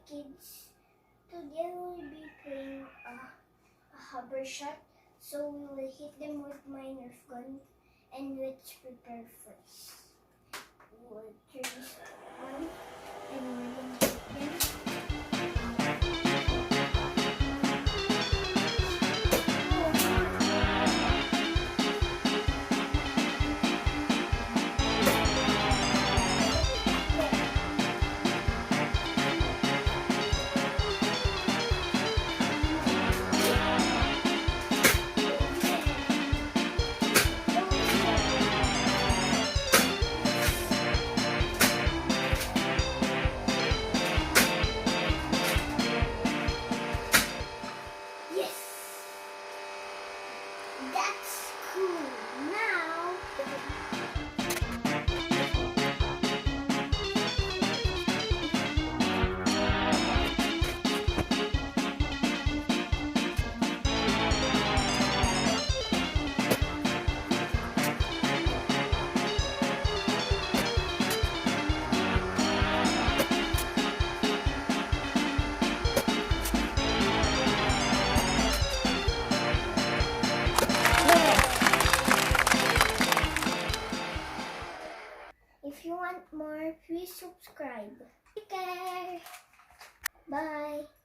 kids. Today we'll be playing a hover shot. So we will hit them with my Nerf gun. And let's prepare first. We'll turn this on and we're going to hit them. That's cool. Now, if you want more, please subscribe. Take care. Bye.